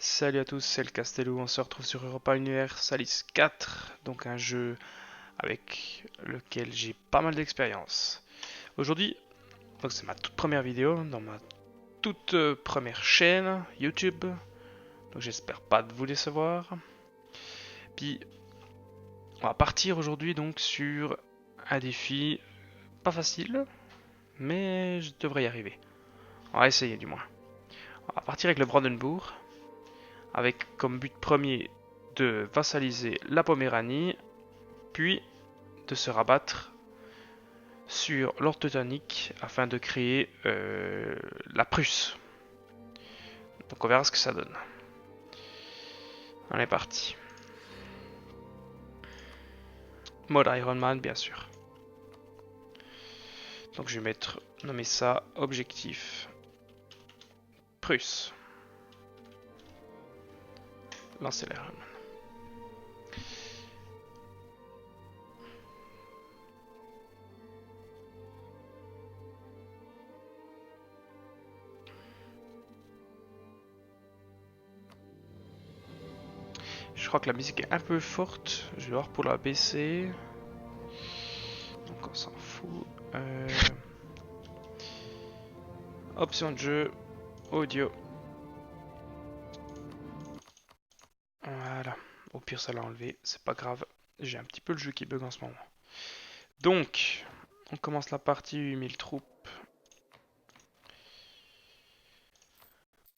Salut à tous, c'est le Castello, on se retrouve sur Europa Universalis 4, donc un jeu avec lequel j'ai pas mal d'expérience. Aujourd'hui, donc c'est ma toute première vidéo dans ma toute première chaîne YouTube, donc j'espère pas de vous décevoir. Puis on va partir aujourd'hui donc sur un défi pas facile, mais je devrais y arriver. On va essayer du moins. On va partir avec le Brandenbourg, avec comme but premier de vassaliser la Poméranie, puis de se rabattre sur l'ordre teutonique afin de créer la Prusse. Donc on verra ce que ça donne. On est parti. Mode Iron Man bien sûr. Donc je vais nommer ça objectif Prusse. Lancer l'Iron Man. Je crois que la musique est un peu forte. Je vais voir pour la baisser. Donc on s'en fout. Option de jeu. Audio. Voilà. Au pire ça l'a enlevé. C'est pas grave. J'ai un petit peu le jeu qui bug en ce moment. Donc, on commence la partie 8000 troupes.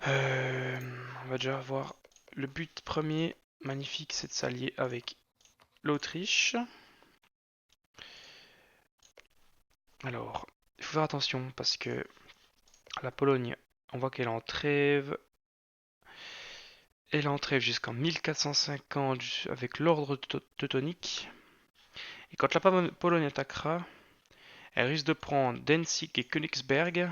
On va déjà avoir le but premier, magnifique, c'est de s'allier avec l'Autriche. Alors, il faut faire attention parce que la Pologne, on voit qu'elle est en trêve. Elle est en trêve jusqu'en 1450 avec l'ordre teutonique. Et quand la Pologne attaquera, elle risque de prendre Danzig et Königsberg,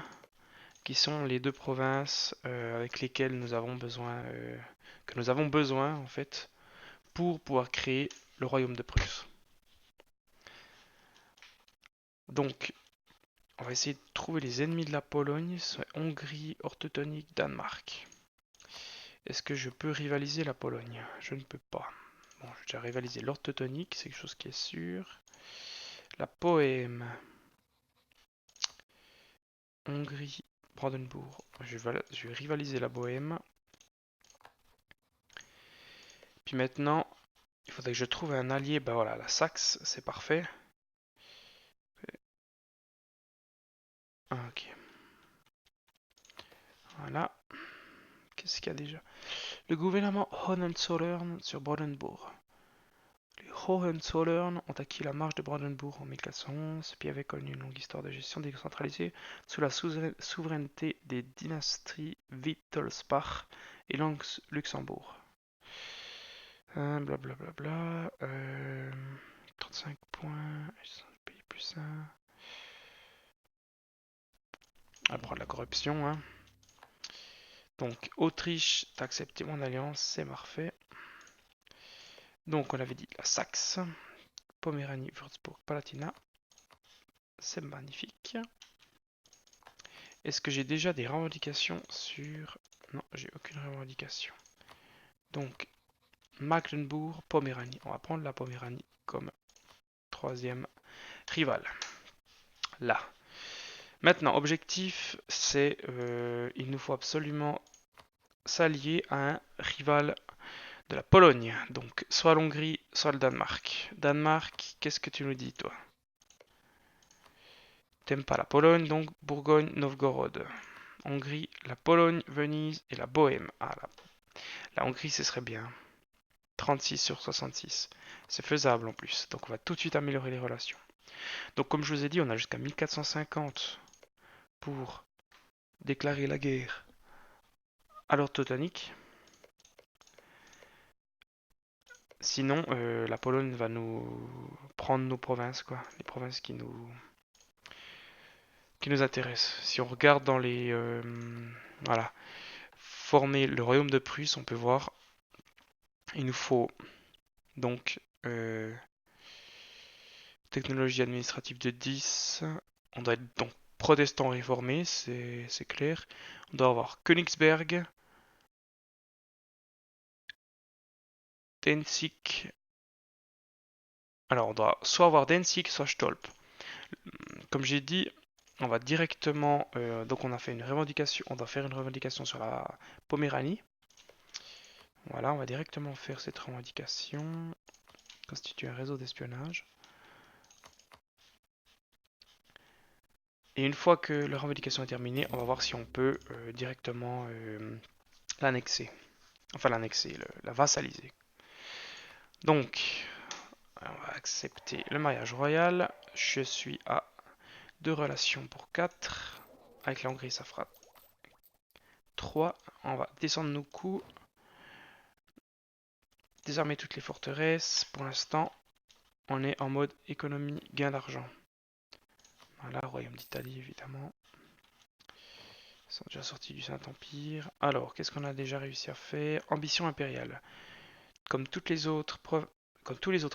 qui sont les deux provinces avec lesquelles que nous avons besoin en fait, pour pouvoir créer le royaume de Prusse. Donc, on va essayer de trouver les ennemis de la Pologne. C'est Hongrie, Orthotonie, Danemark. Est-ce que je peux rivaliser la Pologne? Je ne peux pas. Bon, j'ai déjà rivalisé l'orthontonique, c'est quelque chose qui est sûr. La Poème. Hongrie, Brandenbourg. Je vais rivaliser la Bohème. Puis maintenant, il faudrait que je trouve un allié. Bah voilà, la Saxe, c'est parfait. Ok. Voilà. Qu'est-ce qu'il y a déjà? Le gouvernement Hohenzollern sur Brandenbourg. Les Hohenzollern ont acquis la marche de Brandenbourg en 1411, puis avaient connu une longue histoire de gestion décentralisée sous la souveraineté des dynasties Wittelsbach et Luxembourg. Blablabla. 35 points. Pays plus 1. On va prendre la corruption. Hein. Donc, Autriche, t'as accepté mon alliance, c'est parfait. Donc, on avait dit la Saxe, Poméranie, Würzburg, Palatinat. C'est magnifique. Est-ce que j'ai déjà des revendications sur... Non, j'ai aucune revendication. Donc, Mecklenbourg, Poméranie. On va prendre la Poméranie comme troisième rival. Là. Maintenant, objectif, c'est... il nous faut absolument s'allier à un rival de la Pologne. Donc, soit l'Hongrie, soit le Danemark. Danemark, qu'est-ce que tu nous dis, toi? T'aimes pas la Pologne, donc Bourgogne, Novgorod. Hongrie, la Pologne, Venise et la Bohème. Ah, la Hongrie, ce serait bien. 36 sur 66. C'est faisable en plus. Donc on va tout de suite améliorer les relations. Donc comme je vous ai dit, on a jusqu'à 1450 pour déclarer la guerre à l'ordre teutonique. Sinon, la Pologne va nous prendre nos provinces, quoi. Les provinces qui nous intéressent. Si on regarde dans les... voilà. Former le royaume de Prusse, on peut voir, il nous faut donc technologie administrative de 10. On doit être donc protestant réformé, c'est clair. On doit avoir Königsberg, Danzig. Alors, on doit soit avoir Danzig, soit Stolp. Comme j'ai dit, on va directement. Donc, on a fait une revendication. On doit faire une revendication sur la Poméranie. Voilà, on va directement faire cette revendication. Constituer un réseau d'espionnage. Et une fois que la revendication est terminée, on va voir si on peut directement l'annexer. Enfin, l'annexer, la vassaliser. Donc, on va accepter le mariage royal. Je suis à 2 relations pour 4. Avec la Hongrie, ça fera 3. On va descendre nos coûts. Désarmer toutes les forteresses. Pour l'instant, on est en mode économie, gain d'argent. Voilà, Royaume d'Italie, évidemment. Ils sont déjà sortis du Saint-Empire. Alors, qu'est-ce qu'on a déjà réussi à faire? Ambition impériale. Comme tous les autres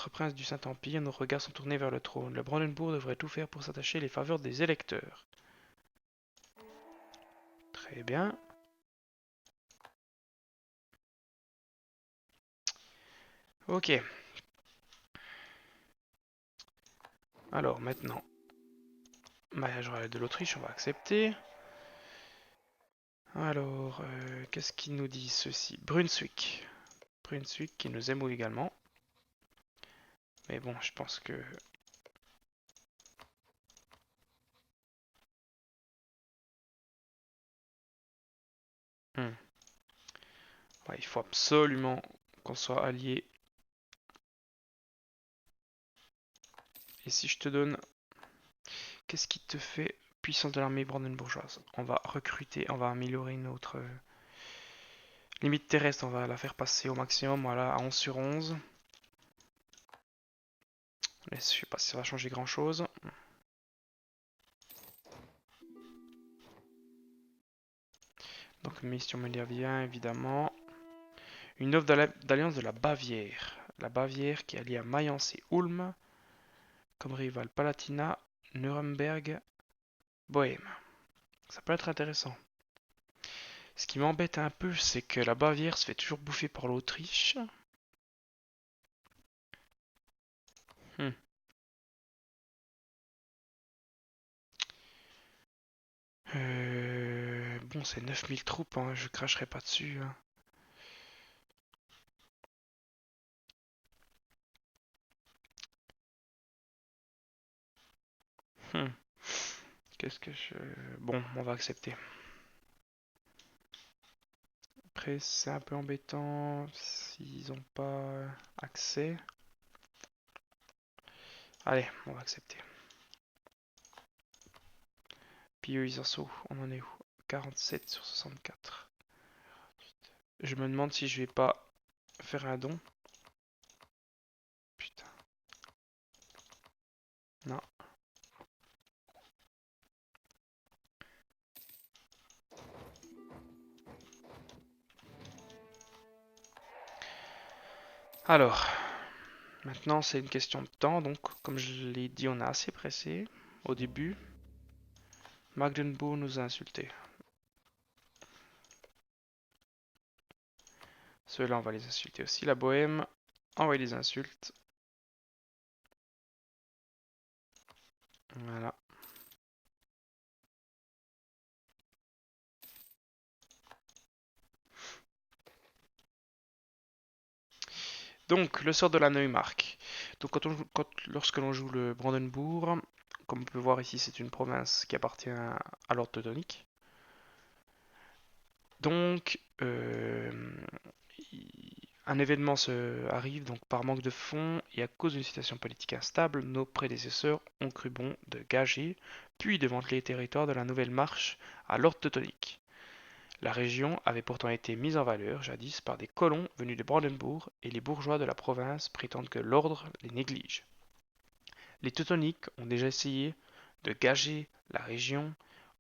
princes du Saint-Empire, nos regards sont tournés vers le trône. Le Brandenbourg devrait tout faire pour s'attacher les faveurs des électeurs. Très bien. Ok. Alors maintenant, mariage royal de l'Autriche, on va accepter. Alors, qu'est-ce qu'ils nous disent ceci? Brunswick. Brunswick qui nous aime également. Mais bon, je pense que... Hmm. Ouais, il faut absolument qu'on soit alliés. Et si je te donne... Qu'est-ce qui te fait puissance de l'armée brandenbourgeoise? On va recruter, on va améliorer notre limite terrestre, on va la faire passer au maximum, voilà, à 11 sur 11. Mais je sais pas si ça va changer grand chose. Donc mission médiavien évidemment. Une offre d'alliance de la Bavière. La Bavière qui est alliée à Mayence et Ulm. Comme rival Palatinat, Nuremberg, Bohême. Ça peut être intéressant. Ce qui m'embête un peu, c'est que la Bavière se fait toujours bouffer par l'Autriche. Hmm. Bon, c'est 9000 troupes, hein, je cracherai pas dessus. Hein. Hmm. Qu'est-ce que je... Bon, on va accepter. Après, c'est un peu embêtant s'ils n'ont pas accès. Allez, on va accepter. Puis eux, ils en sont où? On en est où? 47 sur 64. Je me demande si je vais pas faire un don. Putain. Non. Alors, maintenant c'est une question de temps. Donc, comme je l'ai dit, on a assez pressé au début. Magdeburg nous a insultés. Ceux-là, on va les insulter aussi. La Bohème, envoie des insultes. Voilà. Donc, le sort de la Neumark. Donc, lorsque l'on joue le Brandenbourg, comme on peut voir ici, c'est une province qui appartient à l'ordre teutonique. Donc, un événement arrive donc par manque de fonds et à cause d'une situation politique instable, nos prédécesseurs ont cru bon de gager, puis de vendre les territoires de la nouvelle marche à l'ordre teutonique. La région avait pourtant été mise en valeur jadis par des colons venus de Brandenbourg et les bourgeois de la province prétendent que l'ordre les néglige. Les teutoniques ont déjà essayé de gager la région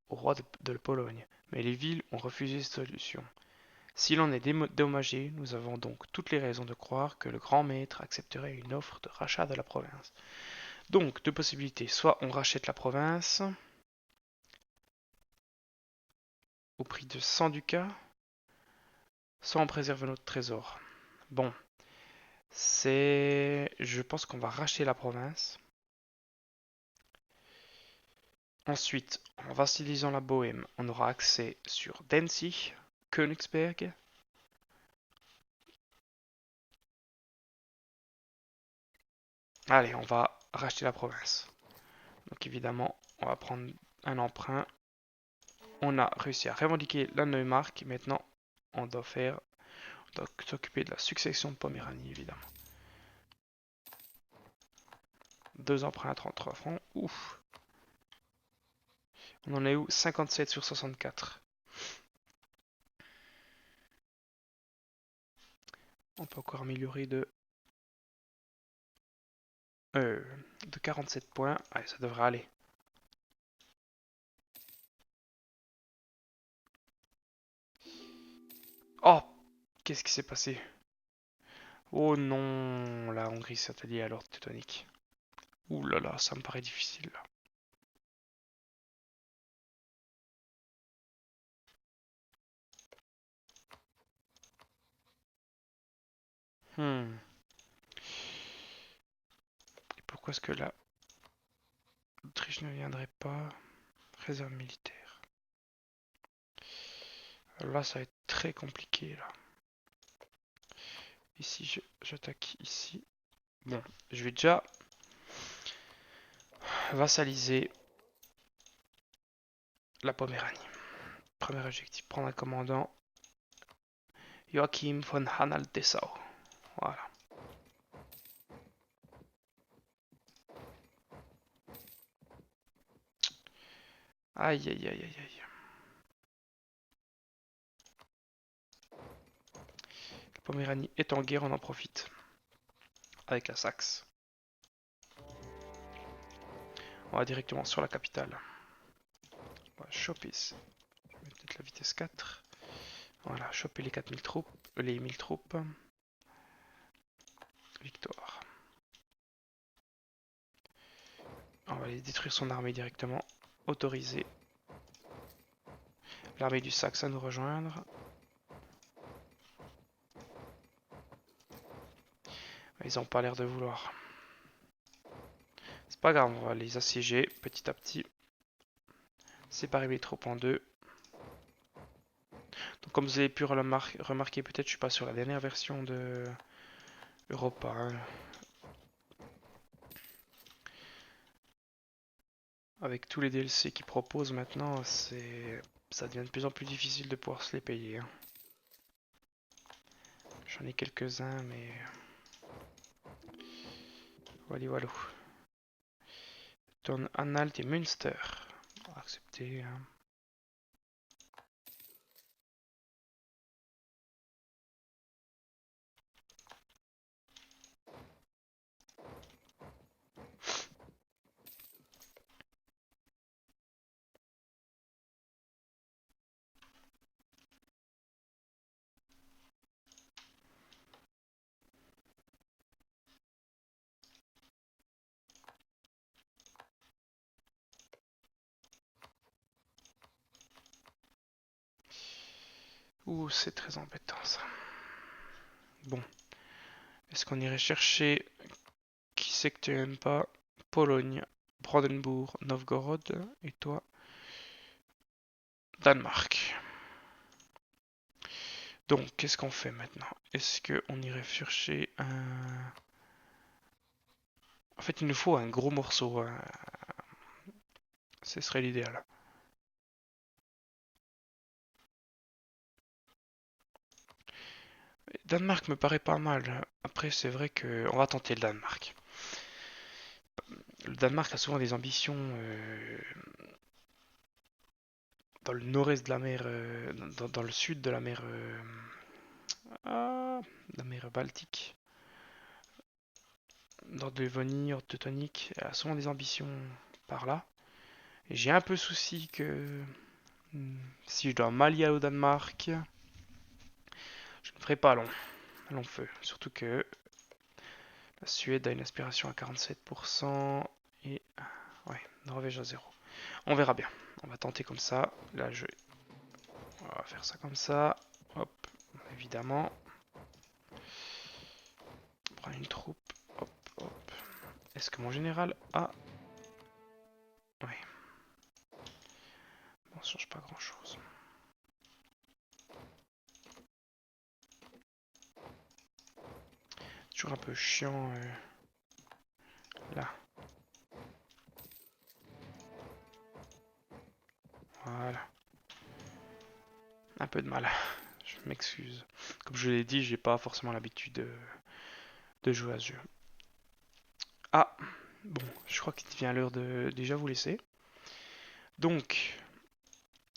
au roi de Pologne, mais les villes ont refusé cette solution. S'il en est dédommagé, nous avons donc toutes les raisons de croire que le grand maître accepterait une offre de rachat de la province. Donc, deux possibilités. Soit on rachète la province au prix de 100 ducats, soit on préserve notre trésor. Bon, c'est... Je pense qu'on va racheter la province. Ensuite, en vassalisant la Bohême, on aura accès sur Danzig, Königsberg. Allez, on va racheter la province. Donc évidemment, on va prendre un emprunt. On a réussi à revendiquer la Neumark. Maintenant, on doit s'occuper de la succession de Poméranie, évidemment. 2 emprunts à 33 francs. Ouf. On en est où? 57 sur 64. On peut encore améliorer de 47 points. Allez, ça devrait aller. Oh! Qu'est-ce qui s'est passé? Oh non, la Hongrie s'est alliée à l'ordre teutonique. Ouh là là, ça me paraît difficile là. Hmm. Et pourquoi est-ce que là, l'Autriche ne viendrait pas? Réserve militaire. Là, ça va être très compliqué là. Ici, j'attaque ici. Bon, je vais déjà vassaliser la Poméranie. Premier objectif, prendre un commandant. Joachim von Hanal-Dessau. Voilà. Aïe aïe aïe aïe aïe. La Poméranie est en guerre, on en profite. Avec la Saxe. On va directement sur la capitale. On va choper. Je vais peut-être la vitesse 4. Voilà, choper les 4000 troupes. Les 1000 troupes. Victoire. On va aller détruire son armée directement. Autoriser l'armée du Saxe à nous rejoindre. Ils n'ont pas l'air de vouloir. C'est pas grave, on va les assiéger petit à petit. Séparer mes troupes en deux. Donc comme vous avez pu remarquer, peut-être je suis pas sur la dernière version de Europa. Hein. Avec tous les DLC qu'ils proposent maintenant, ça devient de plus en plus difficile de pouvoir se les payer. Hein. J'en ai quelques-uns, mais... Voilà, voilà. Don Anhalt et Münster. Accepter. Hein. Ouh, c'est très embêtant ça. Bon. Est-ce qu'on irait chercher... Qui c'est que tu n'aimes pas? Pologne, Brandenbourg, Novgorod. Et toi? Danemark. Donc, qu'est-ce qu'on fait maintenant? Est-ce qu'on irait chercher un... En fait, il nous faut un gros morceau. Hein. Ce serait l'idéal. Danemark me paraît pas mal. Après, c'est vrai que... On va tenter le Danemark. Le Danemark a souvent des ambitions dans le nord-est de la mer... dans le sud de la mer... la mer Baltique. Nord de Devonie, Hors Teutonique. A souvent des ambitions par là. Et j'ai un peu souci que... Si je dois m'allier au Danemark... Je ne ferai pas long feu. Surtout que la Suède a une aspiration à 47% et ouais, Norvège à 0. On verra bien. On va tenter comme ça. Là, on va faire ça comme ça. Hop, évidemment. Prendre une troupe. Hop, hop. Est-ce que mon général a... Oui. Bon, ça change pas grand chose. Toujours un peu chiant là. Voilà. Un peu de mal. Je m'excuse. Comme je l'ai dit, j'ai pas forcément l'habitude de jouer à ce jeu. Ah, bon, je crois qu'il vient l'heure de déjà vous laisser. Donc,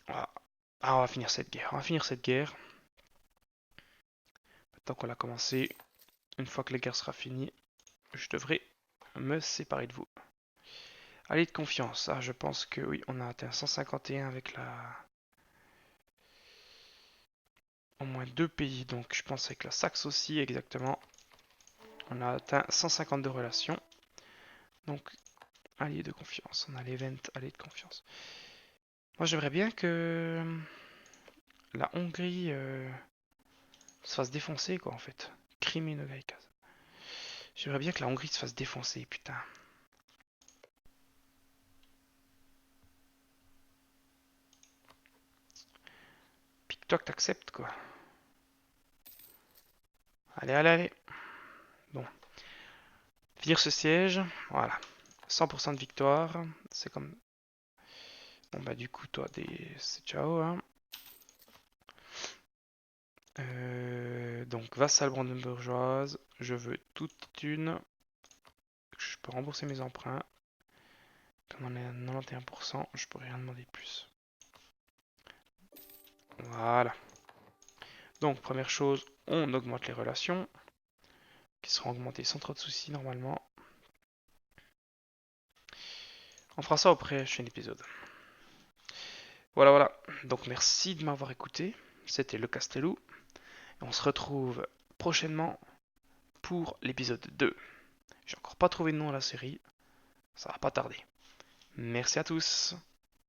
on va finir cette guerre. On va finir cette guerre. Tant qu'on l'a commencé, une fois que la guerre sera finie, je devrais me séparer de vous. Allez de confiance. Ah, je pense que oui, on a atteint 151 avec la... Au moins 2 pays, donc je pense avec la Saxe aussi, exactement. On a atteint 152 relations. Donc, allié de confiance. On a l'event allié de confiance. Moi, j'aimerais bien que la Hongrie se fasse défoncer, quoi, en fait. Crimée Gaïkaz. J'aimerais bien que la Hongrie se fasse défoncer, putain. Puis toi que t'acceptes, quoi. Allez, allez, allez. Bon. Finir ce siège. Voilà. 100% de victoire. C'est comme... Bon, bah, du coup, toi, c'est ciao, hein. Donc, vassal brandebourgeoise. Je veux toute une. Je peux rembourser mes emprunts. Comme on est à 91%, je peux rien demander de plus. Voilà. Donc, première chose, on augmente les relations, qui seront augmentées sans trop de soucis normalement. On fera ça au prochain épisode. Voilà, voilà. Donc, merci de m'avoir écouté. C'était le Castellou. Et on se retrouve prochainement pour l'épisode 2. J'ai encore pas trouvé de nom à la série. Ça va pas tarder. Merci à tous.